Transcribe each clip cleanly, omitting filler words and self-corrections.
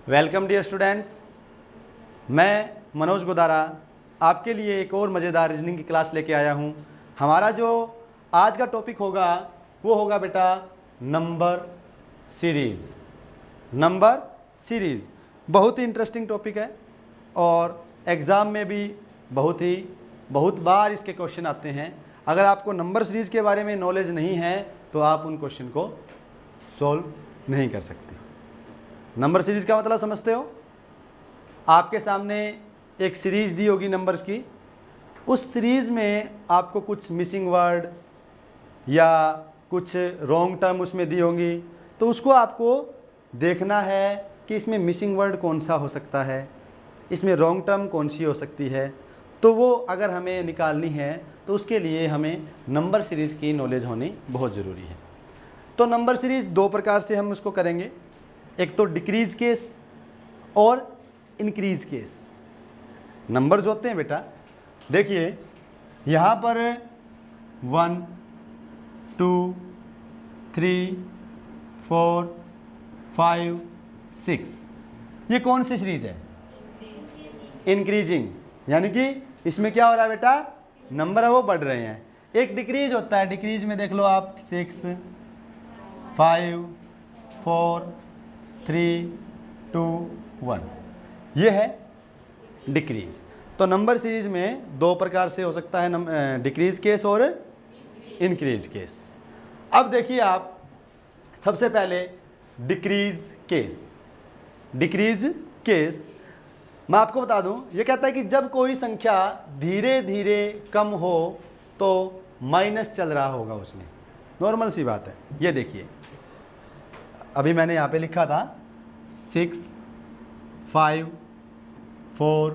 Welcome dear students, मैं मनोज गोदारा आपके लिए एक और मज़ेदार रीजनिंग की क्लास लेके आया हूँ। हमारा जो आज का टॉपिक होगा वो होगा बेटा नंबर सीरीज़। नंबर सीरीज़ बहुत ही इंटरेस्टिंग टॉपिक है और एग्ज़ाम में भी बहुत बार इसके क्वेश्चन आते हैं। अगर आपको नंबर सीरीज़ के बारे में नॉलेज नहीं है तो आप उन क्वेश्चन को सॉल्व नहीं कर सकते। नंबर सीरीज़ का मतलब समझते हो? आपके सामने एक सीरीज़ दी होगी नंबर्स की, उस सीरीज़ में आपको कुछ मिसिंग वर्ड या कुछ रॉन्ग टर्म उसमें दी होंगी, तो उसको आपको देखना है कि इसमें मिसिंग वर्ड कौन सा हो सकता है, इसमें रॉन्ग टर्म कौन सी हो सकती है। तो वो अगर हमें निकालनी है तो उसके लिए हमें नंबर सीरीज़ की नॉलेज होनी बहुत ज़रूरी है। तो नंबर सीरीज़ दो प्रकार से हम उसको करेंगे, एक तो डिक्रीज केस और इंक्रीज केस। नंबर्स होते हैं बेटा, देखिए यहाँ पर 1 2 3 4 5 6, ये कौन सी सीरीज है? इंक्रीजिंग, यानी कि इसमें क्या हो रहा है बेटा, नंबर है वो बढ़ रहे हैं। एक डिक्रीज होता है, डिक्रीज में देख लो आप 6 5 4 3 2 1, ये है डिक्रीज। तो नंबर सीरीज में दो प्रकार से हो सकता है, डिक्रीज केस और इंक्रीज केस। अब देखिए आप, सबसे पहले डिक्रीज केस। डिक्रीज केस मैं आपको बता दूं, ये कहता है कि जब कोई संख्या धीरे धीरे कम हो तो माइनस चल रहा होगा उसमें। नॉर्मल सी बात है। ये देखिए अभी मैंने यहाँ पे लिखा था 6 5 4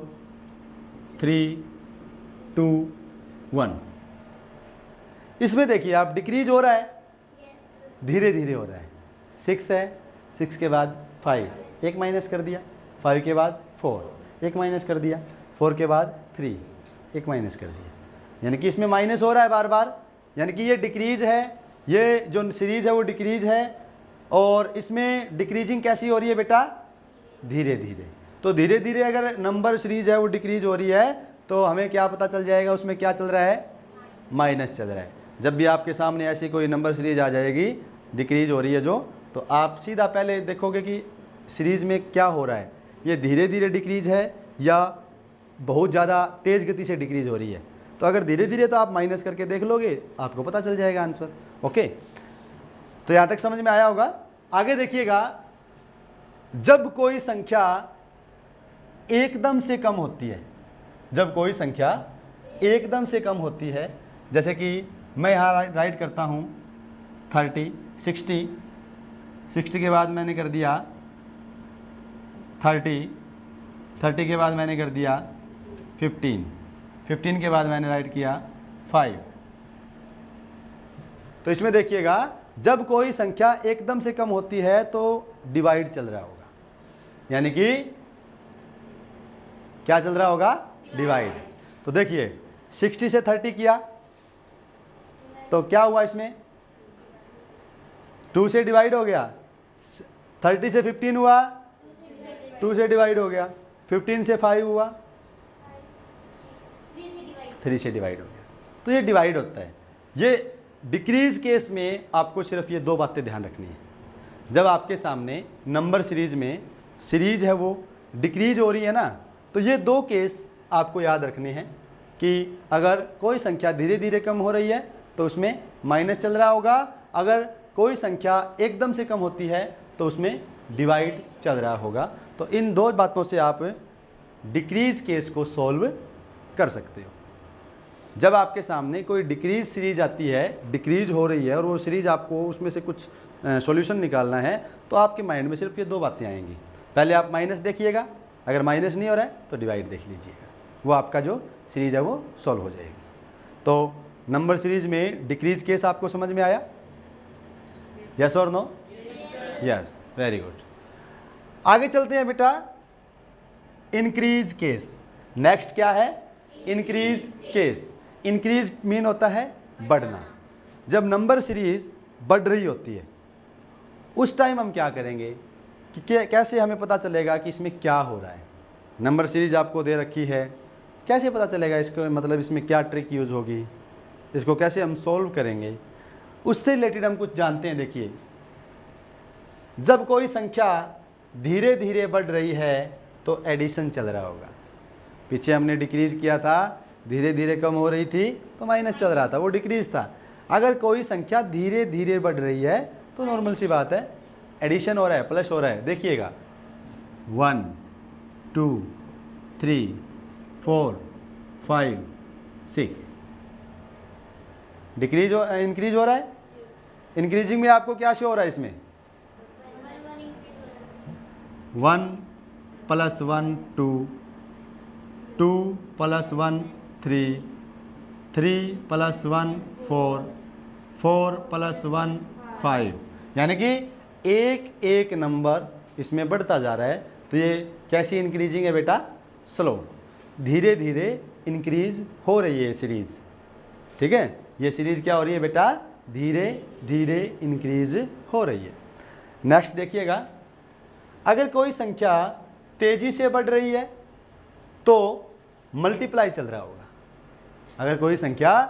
3 2 1। इसमें देखिए आप डिक्रीज हो रहा है, धीरे धीरे हो रहा है। 6 है, 6 के बाद 5, एक माइनस कर दिया, 5 के बाद 4, एक माइनस कर दिया, 4 के बाद 3, एक माइनस कर दिया, यानी कि इसमें माइनस हो रहा है बार बार, यानी कि ये डिक्रीज है। ये जो सीरीज है वो डिक्रीज है और इसमें डिक्रीजिंग कैसी हो रही है बेटा, धीरे धीरे। तो धीरे धीरे अगर नंबर सीरीज है वो डिक्रीज हो रही है तो हमें क्या पता चल जाएगा, उसमें क्या चल रहा है, माइनस चल रहा है। जब भी आपके सामने ऐसी कोई नंबर सीरीज आ जाएगी डिक्रीज हो रही है जो, तो आप सीधा पहले देखोगे कि सीरीज में क्या हो रहा है, ये धीरे धीरे डिक्रीज है या बहुत ज़्यादा तेज़ गति से डिक्रीज हो रही है। तो अगर धीरे धीरे तो आप माइनस करके देख लोगे, आपको पता चल जाएगा आंसर। ओके, तो यहाँ तक समझ में आया होगा। आगे देखिएगा, जब कोई संख्या एकदम से कम होती है, जब कोई संख्या एकदम से कम होती है, जैसे कि मैं यहाँ राइट करता हूँ 30 60, 60 के बाद मैंने कर दिया 30, 30 के बाद मैंने कर दिया 15, 15 के बाद मैंने राइट किया 5। तो इसमें देखिएगा जब कोई संख्या एकदम से कम होती है तो डिवाइड चल रहा होगा, यानी कि क्या चल रहा होगा, डिवाइड। तो देखिए 60 से 30 किया तो क्या हुआ, इसमें 2 से डिवाइड हो गया। 30 से 15 हुआ, 2 से डिवाइड हो गया। 15 से 5 हुआ, 3 से डिवाइड हो गया। तो ये डिवाइड होता है। ये डिक्रीज केस में आपको सिर्फ ये दो बातें ध्यान रखनी है। जब आपके सामने नंबर सीरीज में सीरीज है वो डिक्रीज हो रही है ना, तो ये दो केस आपको याद रखने हैं कि अगर कोई संख्या धीरे धीरे कम हो रही है तो उसमें माइनस चल रहा होगा, अगर कोई संख्या एकदम से कम होती है तो उसमें डिवाइड चल रहा होगा। तो इन दो बातों से आप डिक्रीज केस को सॉल्व कर सकते हो। जब आपके सामने कोई डिक्रीज सीरीज आती है, डिक्रीज हो रही है और वो सीरीज आपको उसमें से कुछ सॉल्यूशन निकालना है, तो आपके माइंड में सिर्फ ये दो बातें आएंगी। पहले आप माइनस देखिएगा, अगर माइनस नहीं हो रहा है तो डिवाइड देख लीजिएगा, वो आपका जो सीरीज है वो सॉल्व हो जाएगी। तो नंबर सीरीज में डिक्रीज केस आपको समझ में आया? यस और नो? Yes, very good. आगे चलते हैं बेटा, इंक्रीज केस। नेक्स्ट क्या है, इंक्रीज केस। इंक्रीज मीन होता है बढ़ना। जब नंबर सीरीज बढ़ रही होती है उस टाइम हम क्या करेंगे, कि कैसे हमें पता चलेगा कि इसमें क्या हो रहा है। नंबर सीरीज आपको दे रखी है, कैसे पता चलेगा इसको, मतलब इसमें क्या ट्रिक यूज़ होगी, इसको कैसे हम सॉल्व करेंगे, उससे रिलेटेड हम कुछ जानते हैं। देखिए, जब कोई संख्या धीरे धीरे बढ़ रही है तो एडिशन चल रहा होगा। पीछे हमने डिक्रीज किया था, धीरे धीरे कम हो रही थी तो माइनस चल रहा था, वो डिक्रीज था। अगर कोई संख्या धीरे धीरे बढ़ रही है तो नॉर्मल सी बात है, एडिशन हो रहा है, प्लस हो रहा है। देखिएगा 1 2 3 4 5 6 डिक्रीज हो, इंक्रीज हो रहा है। इंक्रीजिंग में आपको क्या शो हो रहा है इसमें? 1 + 1 2 2 + 1 3 3 + 1 4 4 + 1 5, यानी कि एक एक नंबर इसमें बढ़ता जा रहा है। तो ये कैसी इंक्रीजिंग है बेटा? स्लो, धीरे धीरे इंक्रीज हो रही है ये सीरीज़। ठीक है, ये सीरीज़ क्या हो रही है बेटा? धीरे धीरे इंक्रीज हो रही है। नेक्स्ट देखिएगा, अगर कोई संख्या तेजी से बढ़ रही है तो मल्टीप्लाई चल रहा होगा। अगर कोई संख्या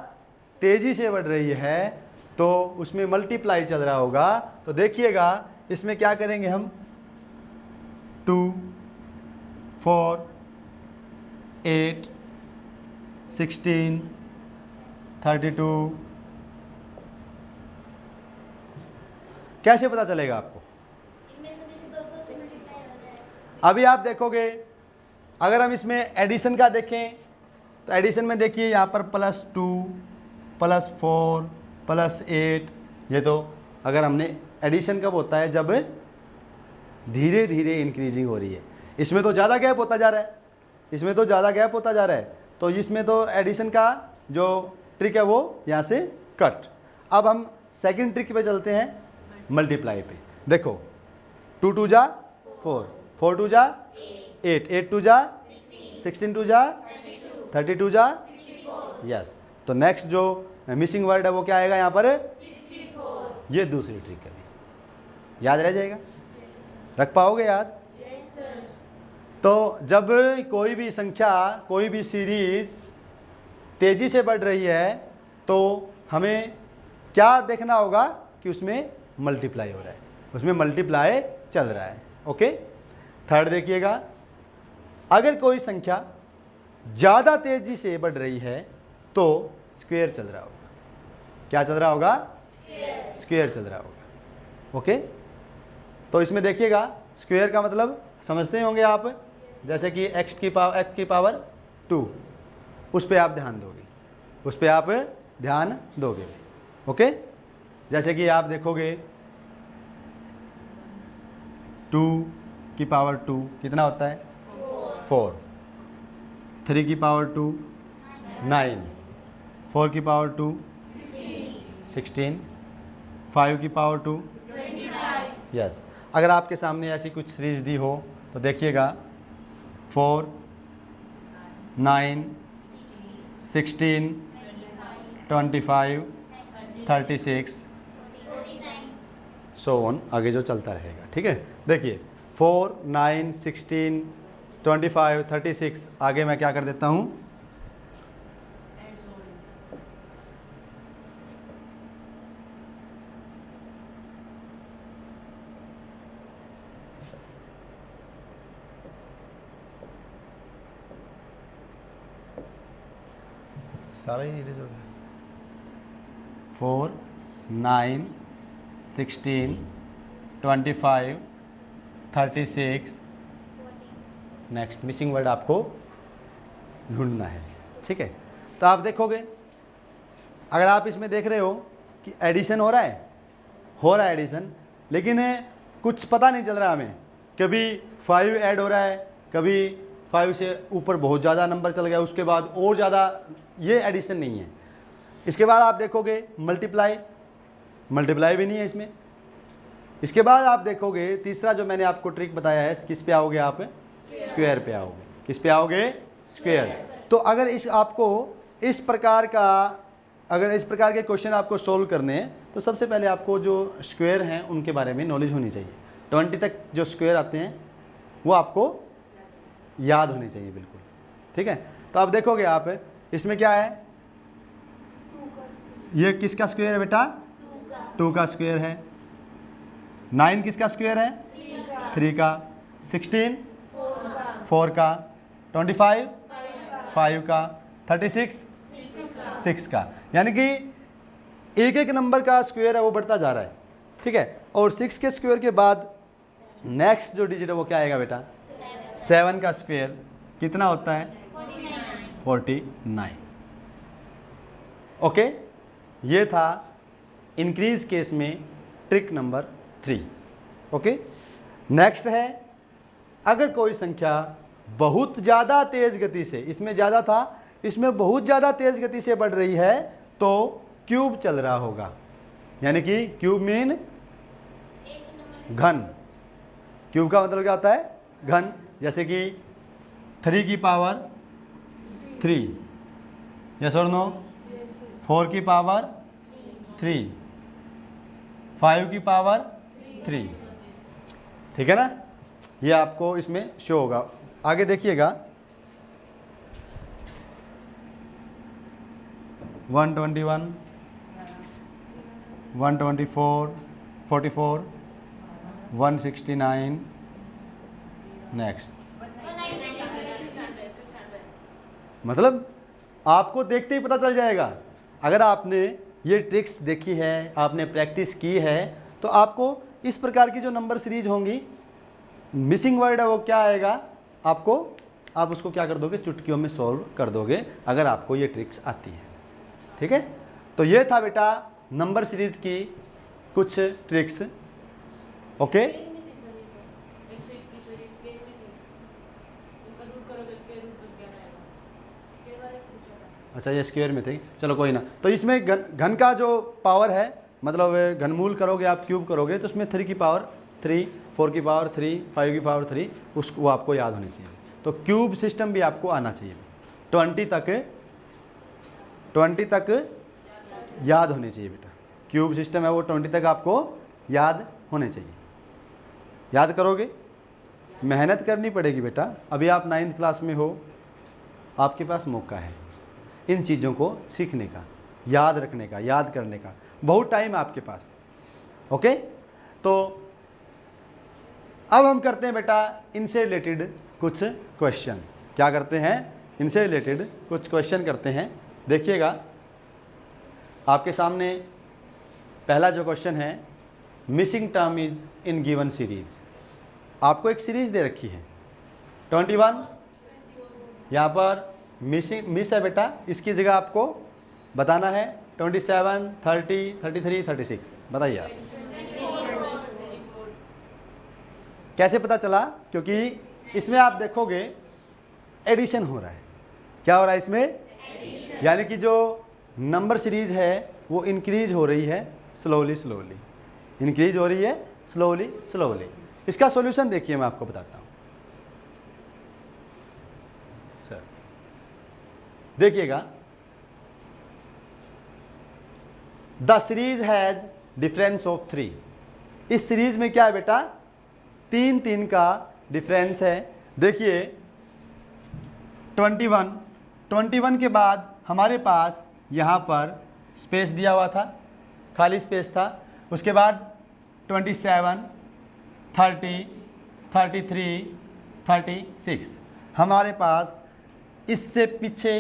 तेजी से बढ़ रही है तो उसमें मल्टीप्लाई चल रहा होगा। तो देखिएगा इसमें क्या करेंगे हम, 2 4 8 16 32, कैसे पता चलेगा आपको? अभी आप देखोगे, अगर हम इसमें एडिशन का देखें तो एडिशन में देखिए यहाँ पर +2 +4 +8, ये तो अगर हमने एडिशन कब होता है? जब धीरे धीरे इंक्रीजिंग हो रही है। इसमें तो ज़्यादा गैप होता जा रहा है, इसमें तो ज़्यादा गैप होता जा रहा है, तो इसमें तो एडिशन का जो ट्रिक है वो यहाँ से कट। अब हम सेकंड ट्रिक पे चलते हैं, मल्टीप्लाई पे। देखो 2 2 जा 4 4 2 जा 8 8 2 जा 16 2 जा 32 जा, यस। तो नेक्स्ट जो मिसिंग वर्ड है वो क्या आएगा यहाँ पर? 64। ये दूसरी ट्रिक है, याद रह जाएगा? रख पाओगे याद? तो जब कोई भी संख्या, कोई भी सीरीज तेजी से बढ़ रही है तो हमें क्या देखना होगा कि उसमें मल्टीप्लाई हो रहा है, उसमें मल्टीप्लाई चल रहा है। ओके, थर्ड देखिएगा, अगर कोई संख्या ज़्यादा तेजी से बढ़ रही है तो स्क्वायर चल रहा होगा। क्या चल रहा होगा? स्क्वायर चल रहा होगा। ओके, तो इसमें देखिएगा स्क्वायर का मतलब समझते ही होंगे आप, जैसे कि x की पावर 2, उस पर आप ध्यान दोगे, उस पर आप ध्यान दोगे। ओके, जैसे कि आप देखोगे 2 की पावर 2 कितना होता है? 4। 3 की पावर 2 9, 4 की पावर 2 16, 5 की पावर 2 यस। अगर आपके सामने ऐसी कुछ सीरीज दी हो तो देखिएगा 4 9 16 25 36 सो ऑन, आगे जो चलता रहेगा। ठीक है, देखिए 4 9 16 25 36, आगे मैं क्या कर देता हूँ, सारा ही इरेज हो गया। 4 9 16 25 36, नेक्स्ट मिसिंग वर्ड आपको ढूंढना है। ठीक है, तो आप देखोगे, अगर आप इसमें देख रहे हो कि एडिशन हो रहा है एडिशन, लेकिन कुछ पता नहीं चल रहा हमें, कभी 5 ऐड हो रहा है, कभी 5 से ऊपर बहुत ज़्यादा नंबर चल गया, उसके बाद और ज़्यादा, ये एडिशन नहीं है। इसके बाद आप देखोगे मल्टीप्लाई भी नहीं है इसमें। इसके बाद आप देखोगे तीसरा जो मैंने आपको ट्रिक बताया है, किस पे आओगे आप? स्क्वायर पे आओगे। किस पे आओगे? स्क्वायर। तो अगर इस प्रकार के क्वेश्चन आपको सोल्व करने हैं तो सबसे पहले आपको जो स्क्वायर हैं उनके बारे में नॉलेज होनी चाहिए। 20 तक जो स्क्वायर आते हैं वो आपको याद होने चाहिए बिल्कुल, ठीक है। तो अब देखोगे आप इसमें क्या है, ये किसका स्क्वायर है बेटा, 2 का स्क्वायर है। 9 किसका स्क्वायर है, 3 का। 16 4 का। 25 5 का। 36 6 का। यानी कि एक एक नंबर का स्क्वायर है वो बढ़ता जा रहा है, ठीक है। और 6 के स्क्वायर के बाद नेक्स्ट जो डिजिट है वो क्या आएगा बेटा, 7 का स्क्वायर कितना होता है, 49। ओके, ये था इंक्रीज केस में ट्रिक नंबर 3। ओके, नेक्स्ट है अगर कोई संख्या बहुत ज़्यादा तेज़ गति से, इसमें ज़्यादा था, इसमें बहुत ज़्यादा तेज़ गति से बढ़ रही है तो क्यूब चल रहा होगा। यानी कि क्यूब मीन घन। क्यूब का मतलब क्या होता है, घन। जैसे कि 3 की पावर 3, यस और नो, 4 की पावर 3, 5 की पावर 3, ठीक है ना। ये आपको इसमें शो होगा। आगे देखिएगा 121, 124, 44, 169, नेक्स्ट। मतलब आपको देखते ही पता चल जाएगा। अगर आपने ये ट्रिक्स देखी है, आपने प्रैक्टिस की है, तो आपको इस प्रकार की जो नंबर सीरीज होंगी, मिसिंग वर्ड है वो क्या आएगा आपको, आप उसको क्या कर दोगे, चुटकियों में सॉल्व कर दोगे अगर आपको ये ट्रिक्स आती है, ठीक है। तो ये था बेटा नंबर सीरीज की कुछ ट्रिक्स। ओके, अच्छा ये स्क्वायर में थे, चलो कोई ना। तो इसमें घन का जो पावर है, मतलब घनमूल करोगे आप, क्यूब करोगे तो उसमें 3 की पावर 3, 4 की पावर 3, 5 की पावर 3, वो आपको याद होनी चाहिए। तो क्यूब सिस्टम भी आपको आना चाहिए। 20 तक याद होने चाहिए बेटा। क्यूब सिस्टम है वो 20 तक आपको याद होने चाहिए। याद करोगे, मेहनत करनी पड़ेगी बेटा। अभी आप 9th क्लास में हो, आपके पास मौका है इन चीज़ों को सीखने का, याद रखने का, याद करने का, बहुत टाइम है आपके पास। ओके, तो अब हम करते हैं बेटा इनसे रिलेटेड कुछ क्वेश्चन। क्या करते हैं, इनसे रिलेटेड कुछ क्वेश्चन करते हैं। देखिएगा आपके सामने पहला जो क्वेश्चन है, missing term is in given series. आपको एक सीरीज दे रखी है 21, यहाँ पर मिस है बेटा, इसकी जगह आपको बताना है 27, 30, 33, 36। बताइए आप कैसे पता चला, क्योंकि इसमें आप देखोगे एडिशन हो रहा है। क्या हो रहा है इसमें, यानी कि जो नंबर सीरीज है वो इंक्रीज हो रही है स्लोली स्लोली, इंक्रीज हो रही है स्लोली स्लोली। इसका सॉल्यूशन देखिए, मैं आपको बताता हूँ। देखिएगा, the series has difference of 3। इस सीरीज में क्या है बेटा, 3 का डिफरेंस है। देखिए 21 के बाद हमारे पास यहाँ पर स्पेस दिया हुआ था, खाली स्पेस था। उसके बाद 27, 30, 33, 36। हमारे पास इससे पीछे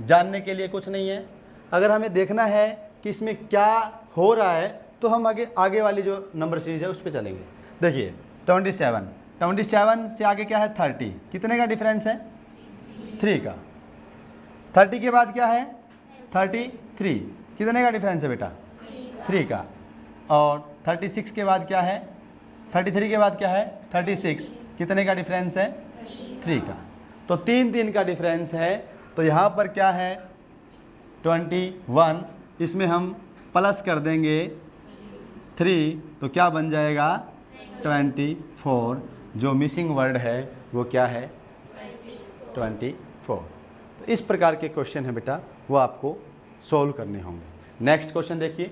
जानने के लिए कुछ नहीं है। अगर हमें देखना है कि इसमें क्या हो रहा है तो हम आगे वाली जो नंबर सीरीज है उस पर चलेंगे। देखिए 27 से आगे क्या है, 30। कितने का डिफरेंस है, 3 का। 30 के बाद क्या है, 33। कितने का डिफरेंस है बेटा, 3 का। और 36 के बाद क्या है, 33 के बाद क्या है, 36। कितने का डिफरेंस है, 3 का। तो 3 का डिफरेंस है। तो यहाँ पर क्या है 21, इसमें हम प्लस कर देंगे 3, तो क्या बन जाएगा 24। जो मिसिंग वर्ड है वो क्या है, 24। तो इस प्रकार के क्वेश्चन है बेटा, वो आपको सॉल्व करने होंगे। नेक्स्ट क्वेश्चन देखिए,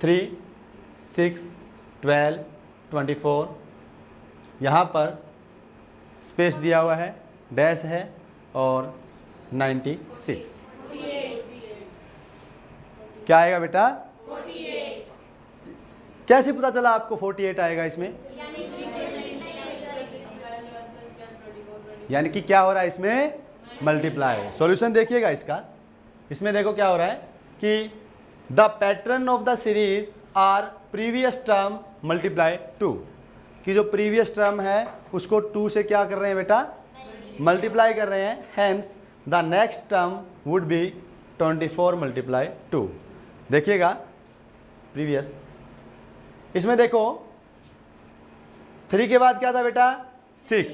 3, 6, 12, 24, यहाँ पर स्पेस दिया हुआ है, डैश है और 96। क्या आएगा बेटा? 48। कैसे पता चला आपको 48 आएगा इसमें? यानी कि क्या हो रहा है इसमें? मल्टीप्लाई। सॉल्यूशन देखिएगा इसका। इसमें देखो क्या हो रहा है कि the pattern of the series our previous term multiply 2, कि जो प्रीवियस टर्म है उसको 2 से क्या कर रहे हैं बेटा? मल्टीप्लाई कर रहे हैं। Hence the next term would be 24 multiply 2। देखिएगा प्रीवियस, इसमें देखो 3 के बाद क्या था बेटा? 6,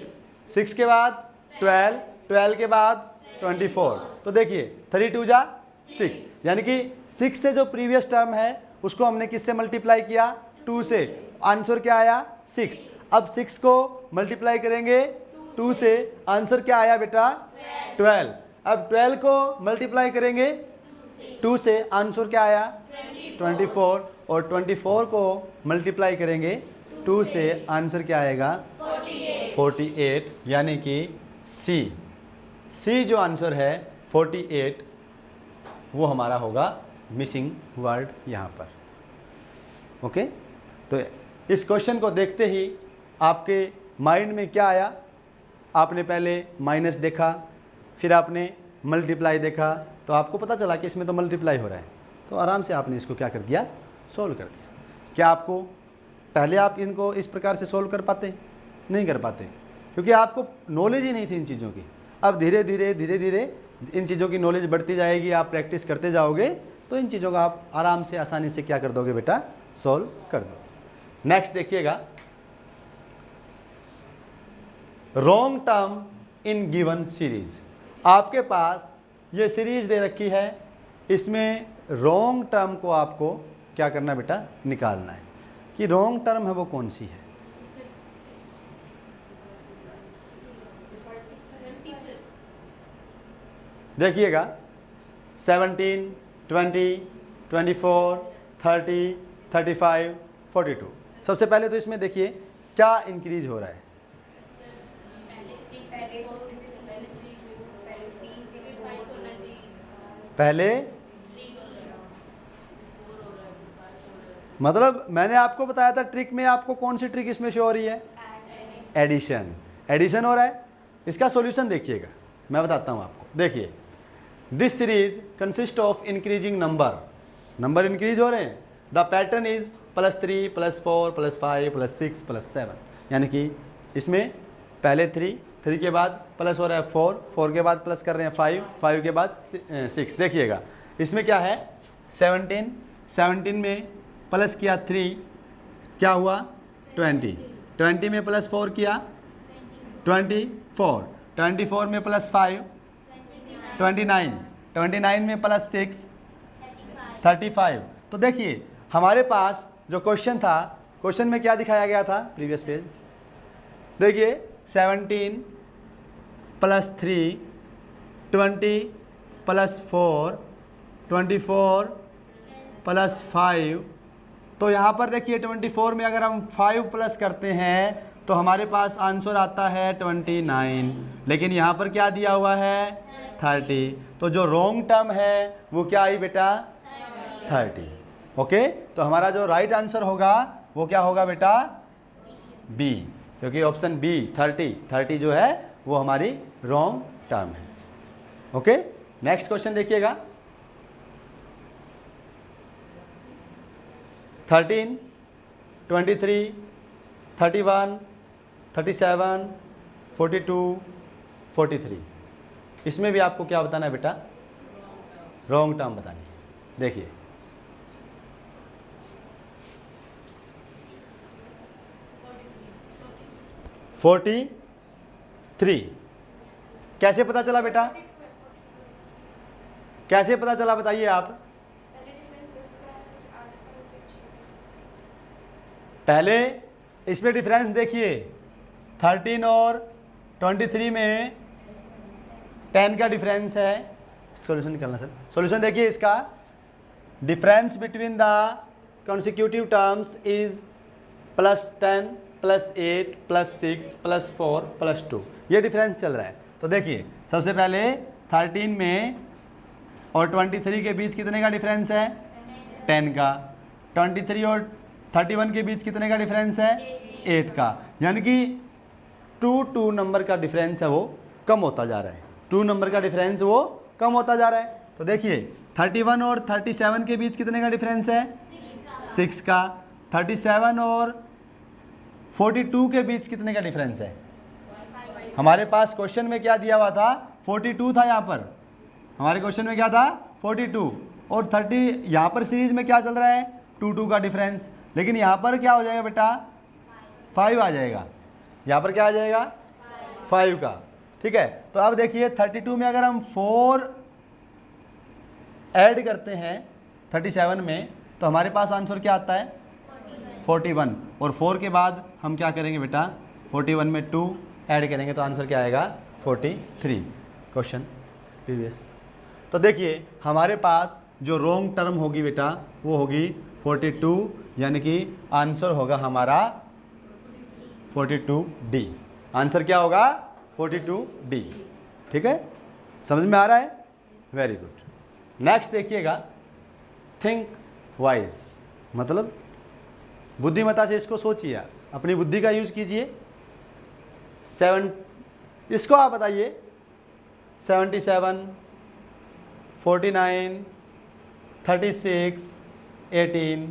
6 के बाद 12, 12 के बाद 24। तो देखिए 3 2 जा 6, यानी कि 6 से जो प्रीवियस टर्म है उसको हमने किससे मल्टीप्लाई किया? 2 से। आंसर क्या आया? 6। अब 6 को मल्टीप्लाई करेंगे 2 से, आंसर क्या आया बेटा? 12। अब 12 को मल्टीप्लाई करेंगे 2 से, आंसर क्या आया? 24। और 24 को मल्टीप्लाई करेंगे 2 से, आंसर क्या आएगा? 48। यानी कि सी जो आंसर है 48, वो हमारा होगा मिसिंग वर्ड यहाँ पर। ओके, तो इस क्वेश्चन को देखते ही आपके माइंड में क्या आया? आपने पहले माइनस देखा, फिर आपने मल्टीप्लाई देखा, तो आपको पता चला कि इसमें तो मल्टीप्लाई हो रहा है, तो आराम से आपने इसको क्या कर दिया? सोल्व कर दिया। क्या आपको पहले आप इनको इस प्रकार से सोल्व कर पाते? नहीं कर पाते, क्योंकि आपको नॉलेज ही नहीं थी इन चीज़ों की। अब धीरे धीरे इन चीज़ों की नॉलेज बढ़ती जाएगी, आप प्रैक्टिस करते जाओगे तो इन चीज़ों का आप आराम से आसानी से क्या कर दोगे बेटा? सोल्व कर दो। नेक्स्ट देखिएगा, wrong term in given series. आपके पास ये सीरीज दे रखी है, इसमें रॉन्ग टर्म को आपको क्या करना बेटा? निकालना है कि रॉन्ग टर्म है वो कौन सी है। देखिएगा 17, 20, 24, 30, 35, 42। सबसे पहले तो इसमें देखिए क्या इंक्रीज हो रहा है। पहले मतलब मैंने आपको बताया था ट्रिक में, आपको कौन सी ट्रिक इसमें शो हो रही है? एडिशन हो रहा है। इसका सॉल्यूशन देखिएगा, मैं बताता हूँ आपको। देखिए, this series consist of increasing number increase हो रहे हैं। The pattern is +3, +4, +5, +6, +7। यानी कि इसमें पहले 3 के बाद प्लस हो रहा है 4 के बाद प्लस कर रहे हैं 5 के बाद 6। देखिएगा इसमें क्या है? 17 में प्लस किया 3, क्या हुआ? 20 में +4 किया 24 में +5 29 में +6 35। तो देखिए हमारे पास जो क्वेश्चन था, क्वेश्चन में क्या दिखाया गया था? प्रीवियस पेज देखिए, 17 +3 20 +4 24 +5। तो यहाँ पर देखिए 24 में अगर हम 5 प्लस करते हैं तो हमारे पास आंसर आता है 29, लेकिन यहाँ पर क्या दिया हुआ है? 30। तो जो रॉन्ग टर्म है वो क्या आई बेटा? 30। ओके, तो हमारा जो राइट आंसर होगा वो क्या होगा बेटा? बी, क्योंकि ऑप्शन बी 30 जो है वो हमारी रॉन्ग टर्म है। ओके, नेक्स्ट क्वेश्चन देखिएगा। 13, 23, 31, 37, 42, 43। इसमें भी आपको क्या बताना है बेटा? रॉन्ग टर्म बतानी है। देखिए फोर्टी 3 कैसे पता चला बेटा? कैसे पता चला बताइए आप? पहले इसमें डिफरेंस देखिए, 13 और 23 में 10 का डिफरेंस है। सॉल्यूशन निकालना सर। सॉल्यूशन देखिए, इसका difference between the consecutive terms is +10 +8 +6 +4 +2, ये डिफरेंस चल रहा है। तो देखिए सबसे पहले 13 में और 23 के बीच कितने का डिफरेंस है? 10 का। 23 और 31 के बीच कितने का डिफरेंस है? 8 का। यानी कि 2 नंबर का डिफरेंस है वो कम होता जा रहा है। 2 नंबर का डिफरेंस वो कम होता जा रहा है। तो देखिए 31 और 37 के बीच कितने का डिफरेंस है? 6 का। 37 और 42 के बीच कितने का डिफरेंस है? हमारे पास क्वेश्चन में क्या दिया हुआ था? 42 था। यहाँ पर हमारे क्वेश्चन में क्या था? 42 और 30। यहाँ पर सीरीज में क्या चल रहा है? 2 का डिफरेंस। लेकिन यहाँ पर क्या हो जाएगा बेटा? 5 आ जाएगा। यहाँ पर क्या आ जाएगा? 5 का। ठीक है। तो अब देखिए 32 में अगर हम 4 ऐड करते हैं 37 में तो हमारे पास आंसर क्या आता है? 41। और 4 के बाद हम क्या करेंगे बेटा? 41 में 2 ऐड करेंगे तो आंसर क्या आएगा? 43। Question previous. तो देखिए हमारे पास जो रॉन्ग टर्म होगी बेटा वो होगी 42, यानी कि आंसर होगा हमारा 42D। आंसर क्या होगा? 42D। ठीक है, समझ में आ रहा है? Very good. नेक्स्ट देखिएगा, थिंक वाइज, मतलब बुद्धिमत्ता से इसको सोचिए, अपनी बुद्धि का यूज कीजिए। 7, इसको आप बताइए 77, 49, 36, 18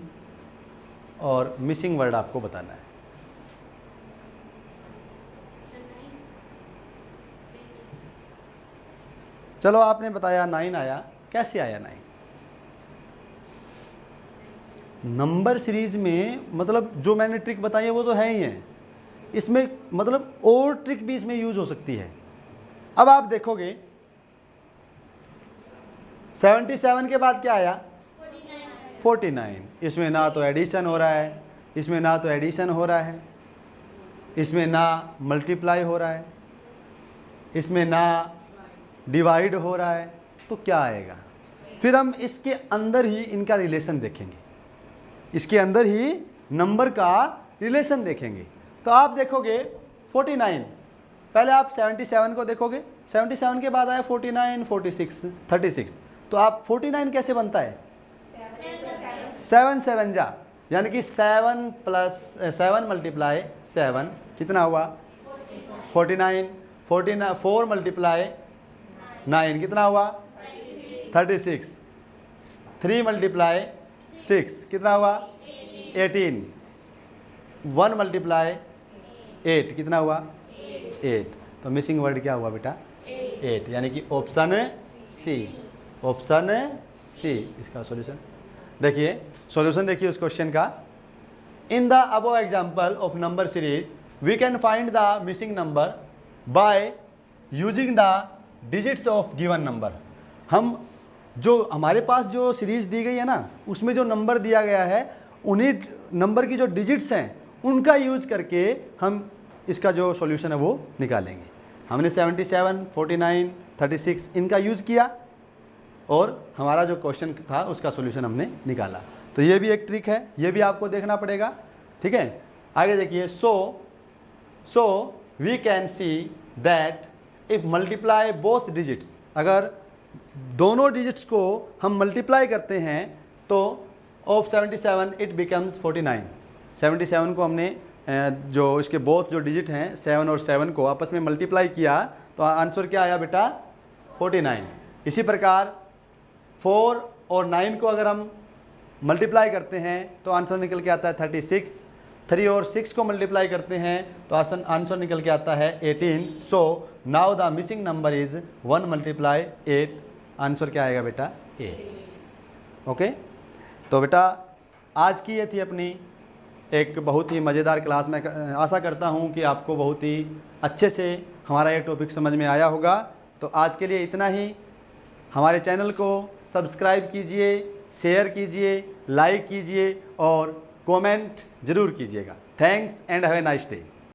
और मिसिंग वर्ड आपको बताना है। चलो आपने बताया 9 आया, कैसे आया 9? नंबर सीरीज में मतलब जो मैंने ट्रिक बताई है वो तो है ही है, इसमें मतलब और ट्रिक भी इसमें यूज हो सकती है। अब आप देखोगे 77 के बाद क्या आया? 49। इसमें ना तो एडिशन हो रहा है, इसमें ना तो एडिशन हो रहा है, इसमें ना मल्टीप्लाई हो रहा है, इसमें ना डिवाइड हो रहा है, तो क्या आएगा? फिर हम इसके अंदर ही इनका रिलेशन देखेंगे, इसके अंदर ही नंबर का रिलेशन देखेंगे। तो आप देखोगे 49, पहले आप 77 को देखोगे, 77 के बाद आया 49, 46, 36। तो आप 49 कैसे बनता है? 7 7 जा, यानी कि 7 + 7 × 7 कितना हुआ? 49। 4 × 9 कितना हुआ? 36। 3 × 6 कितना हुआ? 18। 1 × 8 कितना हुआ? 8। तो मिसिंग वर्ड क्या हुआ बेटा? 8, यानी कि ऑप्शन सी। ऑप्शन सी इसका सॉल्यूशन। देखिए सॉल्यूशन देखिए उस क्वेश्चन का। In the above example of number series we can find the missing number by using the digits of given number. हम जो हमारे पास जो सीरीज दी गई है ना, उसमें जो नंबर दिया गया है उन्हीं नंबर की जो डिजिट्स हैं उनका यूज करके हम इसका जो सॉल्यूशन है वो निकालेंगे। हमने 77, 49, 36 इनका यूज़ किया और हमारा जो क्वेश्चन था उसका सॉल्यूशन हमने निकाला। तो ये भी एक ट्रिक है, ये भी आपको देखना पड़ेगा। ठीक है, आगे देखिए। So we can see that if multiply both digits, अगर दोनों डिजिट्स को हम मल्टीप्लाई करते हैं तो ऑफ 77 इट बिकम्स 49। 77 को हमने जो इसके बोथ जो डिजिट हैं 7 और 7 को आपस में मल्टीप्लाई किया तो आंसर क्या आया बेटा? 49। इसी प्रकार 4 और 9 को अगर हम मल्टीप्लाई करते हैं तो आंसर निकल के आता है 36। 3 और 6 को मल्टीप्लाई करते हैं तो आंसर निकल के आता है 18। So now the missing number is 1 × 8। Answer क्या आएगा बेटा? 8। ओके, तो बेटा आज की ये थी अपनी एक बहुत ही मज़ेदार क्लास। में आशा करता हूँ कि आपको बहुत ही अच्छे से हमारा ये टॉपिक समझ में आया होगा। तो आज के लिए इतना ही। हमारे चैनल को सब्सक्राइब कीजिए, शेयर कीजिए, लाइक कीजिए और कमेंट ज़रूर कीजिएगा। Thanks and have a nice day.